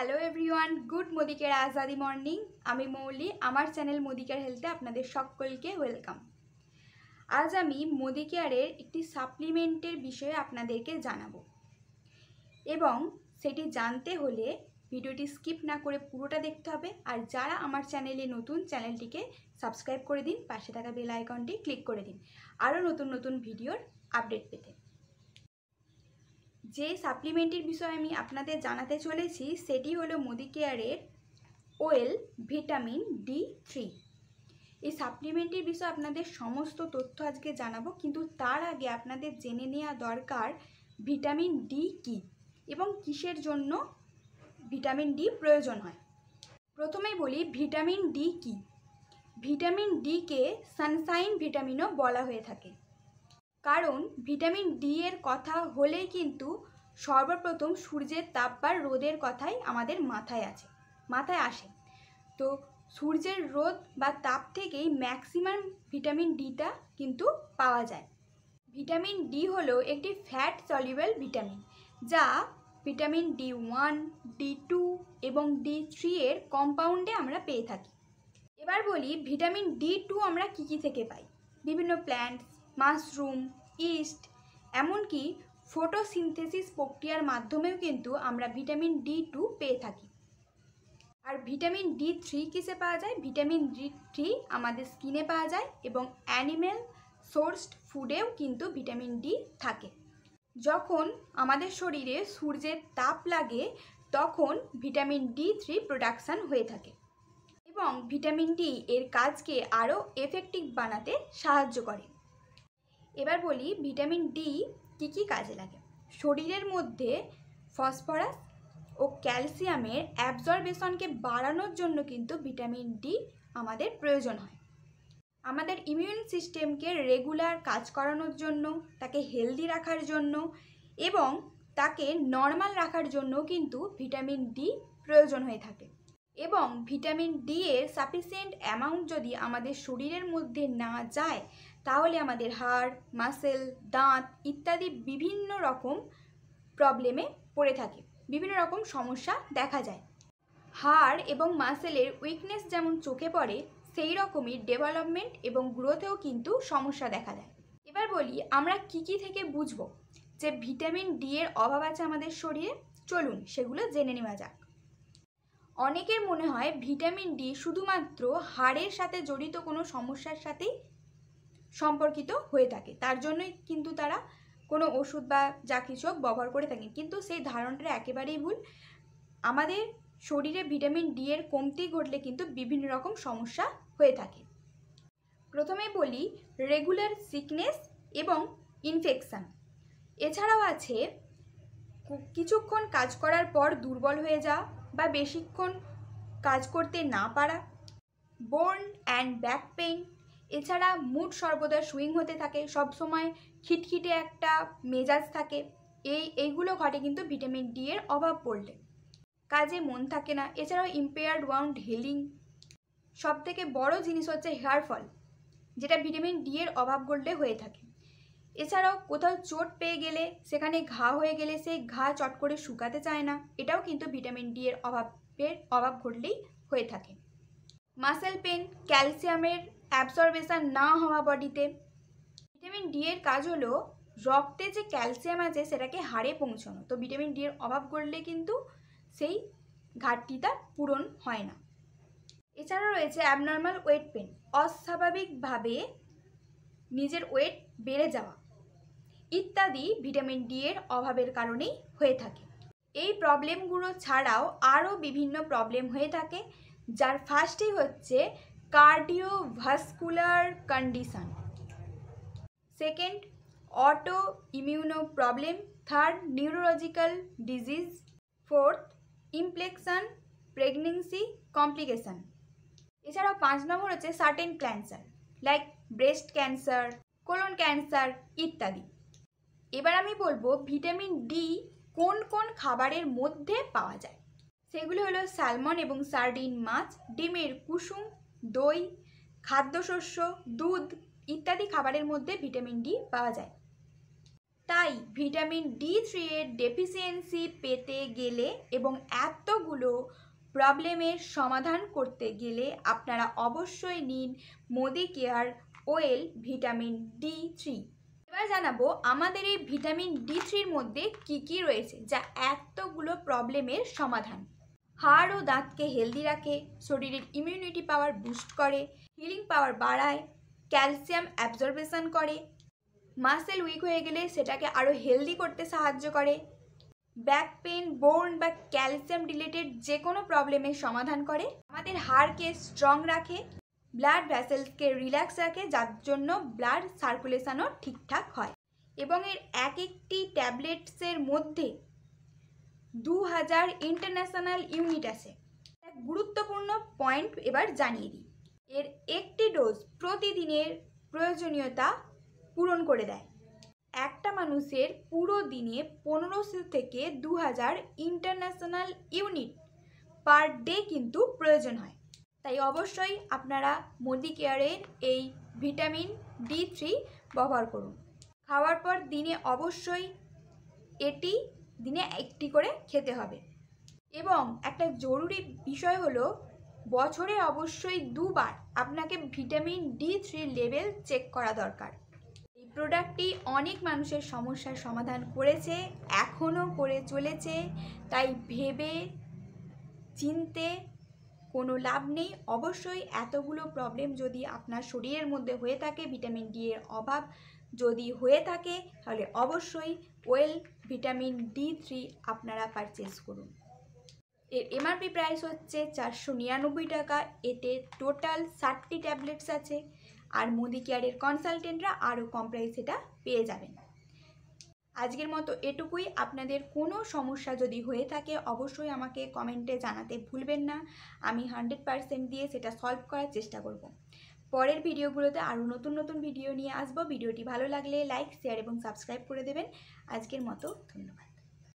Hello everyone, good মোদিকের Azadi morning. আমি মৌলি, আমার channel মোদিকের হেলথে আপনাদের সকলকে ওয়েলকাম। আজ আমি মোদিকেয়ারের একটি সাপ্লিমেন্টের বিষয়ে আপনাদেরকে জানাবো এবং সেটি জানতে হলে ভিডিওটি স্কিপ না করে পুরোটা দেখতে হবে। আর যারা আমার চ্যানেলে নতুন, চ্যানেলটিকে সাবস্ক্রাইব করে দিন, পাশে থাকা বেল আইকনটি ক্লিক করে দিন আরও নতুন নতুন ভিডিওর আপডেট পেতে। যে সাপ্লিমেন্টের বিষয়ে আমি আপনাদের জানাতে চলেছি সেটি হলো মোদিকেয়ারের ওয়েল ভিটামিন D3। এই সাপ্লিমেন্টের বিষয়ে আপনাদের সমস্ত তথ্য আজকে জানাবো, কিন্তু তার আগে আপনাদের জেনে নেওয়া দরকার ভিটামিন ডি কী এবং কিসের জন্য ভিটামিন ডি প্রয়োজন হয়। প্রথমেই বলি ভিটামিন ডি কী। ভিটামিন ডিকে সানশাইন ভিটামিনও বলা হয়ে থাকে, কারণ ভিটামিন ডি এর কথা হলেই কিন্তু সর্বপ্রথম সূর্যের তাপ বা রোদের কথাই আমাদের মাথায় আসে। তো সূর্যের রোদ বা তাপ থেকেই ম্যাক্সিমাম ভিটামিন ডিটা কিন্তু পাওয়া যায়। ভিটামিন ডি হলো একটি ফ্যাট সলিউবল ভিটামিন, যা ভিটামিন D1, D2 এবং D3 এর কম্পাউন্ডে আমরা পেয়ে থাকি। এবার বলি ভিটামিন D2 আমরা কী থেকে পাই। বিভিন্ন প্ল্যান্টস, মাশরুম, ইস্ট, এমনকি ফটোসিনথেসিস প্রক্রিয়ার মাধ্যমেও কিন্তু আমরা ভিটামিন D2 পেয়ে থাকি। আর ভিটামিন D3 কিসে পাওয়া যায়? ভিটামিন D3 আমাদের স্কিনে পাওয়া যায় এবং অ্যানিম্যাল সোর্সড ফুডেও কিন্তু ভিটামিন ডি থাকে। যখন আমাদের শরীরে সূর্যের তাপ লাগে তখন ভিটামিন D3 প্রোডাকশান হয়ে থাকে এবং ভিটামিন ডি এর কাজকে আরও এফেক্টিভ বানাতে সাহায্য করে। এবার বলি ভিটামিন ডি কী কাজে লাগে। শরীরের মধ্যে ফসফরাস ও ক্যালসিয়ামের অ্যাবজর্বেশনকে বাড়ানোর জন্য কিন্তু ভিটামিন ডি আমাদের প্রয়োজন হয়। আমাদের ইমিউন সিস্টেমকে রেগুলার কাজ করানোর জন্য, তাকে হেলদি রাখার জন্য এবং তাকে নর্মাল রাখার জন্য কিন্তু ভিটামিন ডি প্রয়োজন হয়ে থাকে। এবং ভিটামিন ডি এর সাফিসিয়েন্ট অ্যামাউন্ট যদি আমাদের শরীরের মধ্যে না যায় তাহলে আমাদের হাড়, মাসেল, দাঁত ইত্যাদি বিভিন্ন রকম প্রবলেমে পড়ে থাকে, বিভিন্ন রকম সমস্যা দেখা যায়। হাড় এবং মাসেলের উইকনেস যেমন চোখে পড়ে, সেই রকমই ডেভেলপমেন্ট এবং গ্রোথেও কিন্তু সমস্যা দেখা দেয়। এবার বলি আমরা কী থেকে বুঝবো যে ভিটামিন ডি এর অভাব আছে আমাদের শরীরে। চলুন সেগুলো জেনে নেওয়া যাক। অনেকের মনে হয় ভিটামিন ডি শুধুমাত্র হাড়ের সাথে জড়িত কোনো সমস্যার সাথেই সম্পর্কিত হয়ে থাকে, তার জন্যই কিন্তু তারা কোনো ওষুধ বা যা কিছু ব্যবহার করে থাকেন, কিন্তু সেই ধারণাটা একেবারেই ভুল। আমাদের শরীরে ভিটামিন ডি এর কমতি ঘটলে কিন্তু বিভিন্ন রকম সমস্যা হয়ে থাকে। প্রথমে বলি রেগুলার সিকনেস এবং ইনফেকশান। এছাড়াও আছে কিছুক্ষণ কাজ করার পর দুর্বল হয়ে যাওয়া বা বেশিক্ষণ কাজ করতে না পারা, বোন অ্যান্ড ব্যাক পেইন। এছাড়া মুড সর্বদা সুইং হতে থাকে, সবসময় খিটখিটে একটা মেজাজ থাকে। এইগুলো ঘটে কিন্তু ভিটামিন ডি এর অভাব পড়লে। কাজে মন থাকে না। এছাড়াও ইম্পেয়ার্ড ওয়াউন্ড হিলিং। সবথেকে বড় জিনিস হচ্ছে হেয়ার ফল, যেটা ভিটামিন ডি এর অভাব ঘটলে হয়ে থাকে। এছাড়াও কোথাও চোট পেয়ে গেলে, সেখানে ঘা হয়ে গেলে সেই ঘা চট করে শুকাতে চায় না, এটাও কিন্তু ভিটামিন ডি এর অভাব ঘটলেই হয়ে থাকে। মাসেল পেন, ক্যালসিয়ামের অ্যাবসর্বেশন না হওয়া বডিতে। ভিটামিন ডি এর কাজ হলো রক্তে যে ক্যালসিয়াম আছে সেটাকে হাড়ে পৌঁছানো। তো ভিটামিন ডি এর অভাব ঘটলে কিন্তু সেই ঘাটতিটা পূরণ হয় না। এছাড়া রয়েছে অ্যাবনর্মাল ওয়েট পেন, অস্বাভাবিকভাবে নিজের ওয়েট বেড়ে যাওয়া ইত্যাদি ভিটামিন ডি এর অভাবের কারণেই হয়ে থাকে। এই প্রবলেমগুলো ছাড়াও আরও বিভিন্ন প্রবলেম হয়ে থাকে, যার ফার্স্টই হচ্ছে cardiovascular condition, second auto immuno problem, third neurological disease, fourth implication, pregnancy complication. এছাড়াও 5 নম্বর হচ্ছে certain cancer like breast cancer, colon cancer ইত্যাদি। এবার আমি বলবো ভিটামিন ডি কোন কোন খাবারের মধ্যে পাওয়া যায়। সেগুলো হলো স্যালমন এবং সার্ডিন মাছ, ডিমের কুসুম, দই, খাদ্যশস্য, দুধ ইত্যাদি খাবারের মধ্যে ভিটামিন ডি পাওয়া যায়। তাই ভিটামিন D3 এর ডেফিসিয়েন্সি পেতে গেলে এবং এতগুলো প্রবলেমের সমাধান করতে গেলে আপনারা অবশ্যই নিন Modi care well vitamin D3। এবার জানাবো আমাদের এই ভিটামিন D3-র মধ্যে কি কি রয়েছে যা এতগুলো প্রবলেমের সমাধান। হাড় ও দাঁতকে হেলদি রাখে, শরীরের ইমিউনিটি পাওয়ার বুস্ট করে, হিলিং পাওয়ার বাড়ায়, ক্যালসিয়াম অ্যাবজর্বেশন করে, মাসেল উইক হয়ে গেলে সেটাকে আরও হেলদি করতে সাহায্য করে, ব্যাক পেন, বোন বা ক্যালসিয়াম রিলেটেড যে কোনো প্রবলেমের সমাধান করে, আমাদের হাড়কে স্ট্রং রাখে, ব্লাড ভ্যাসেলসকে রিল্যাক্স রাখে যার জন্য ব্লাড সার্কুলেশনও ঠিকঠাক হয়, এবং এর এক একটি ট্যাবলেটসের মধ্যে 2000 ইন্টারন্যাশনাল ইউনিট আছে। এক গুরুত্বপূর্ণ পয়েন্ট এবার জানিয়ে দিই, এর একটি ডোজ প্রতিদিনের প্রয়োজনীয়তা পূরণ করে দেয়। একটা মানুষের পুরো দিনে 1500 থেকে 2000 ইন্টারন্যাশনাল ইউনিট পার ডে কিন্তু প্রয়োজন হয়। তাই অবশ্যই আপনারা মোদি কেয়ারের এই ভিটামিন D3 ব্যবহার করুন। খাওয়ার পর দিনে অবশ্যই এটি দিনে একটি করে খেতে হবে, এবং একটা জরুরি বিষয় হলো বছরে অবশ্যই 2 বার আপনাকে ভিটামিন D3 লেভেল চেক করা দরকার। এই প্রোডাক্টটি অনেক মানুষের সমস্যার সমাধান করেছে, এখনও করে চলেছে, তাই ভেবে চিনতে কোনো লাভ নেই। অবশ্যই এতগুলো প্রবলেম যদি আপনার শরীরের মধ্যে হয়ে থাকে, ভিটামিন D এর অভাব যদি হয়ে থাকে, তাহলে অবশ্যই ওয়েল ভিটামিন D3 আপনারা পারচেজ করুন। এর MRP প্রাইস হচ্ছে 499 টাকা। এতে টোটাল 60টি ট্যাবলেটস আছে, আর মোদি কেয়ারের কনসালটেন্টরা আরও কম প্রাইস এটা পেয়ে যাবেন। আজকের মতো এটুকুই। আপনাদের কোনো সমস্যা যদি হয়ে থাকে অবশ্যই আমাকে কমেন্টে জানাতে ভুলবেন না, আমি 100% দিয়ে সেটা সলভ করার চেষ্টা করব। পরের ভিডিওগুলোতে আরও নতুন নতুন ভিডিও নিয়ে আসবো। ভিডিওটি ভালো লাগলে লাইক, শেয়ার এবং সাবস্ক্রাইব করে দেবেন। আজকের মতো ধন্যবাদ।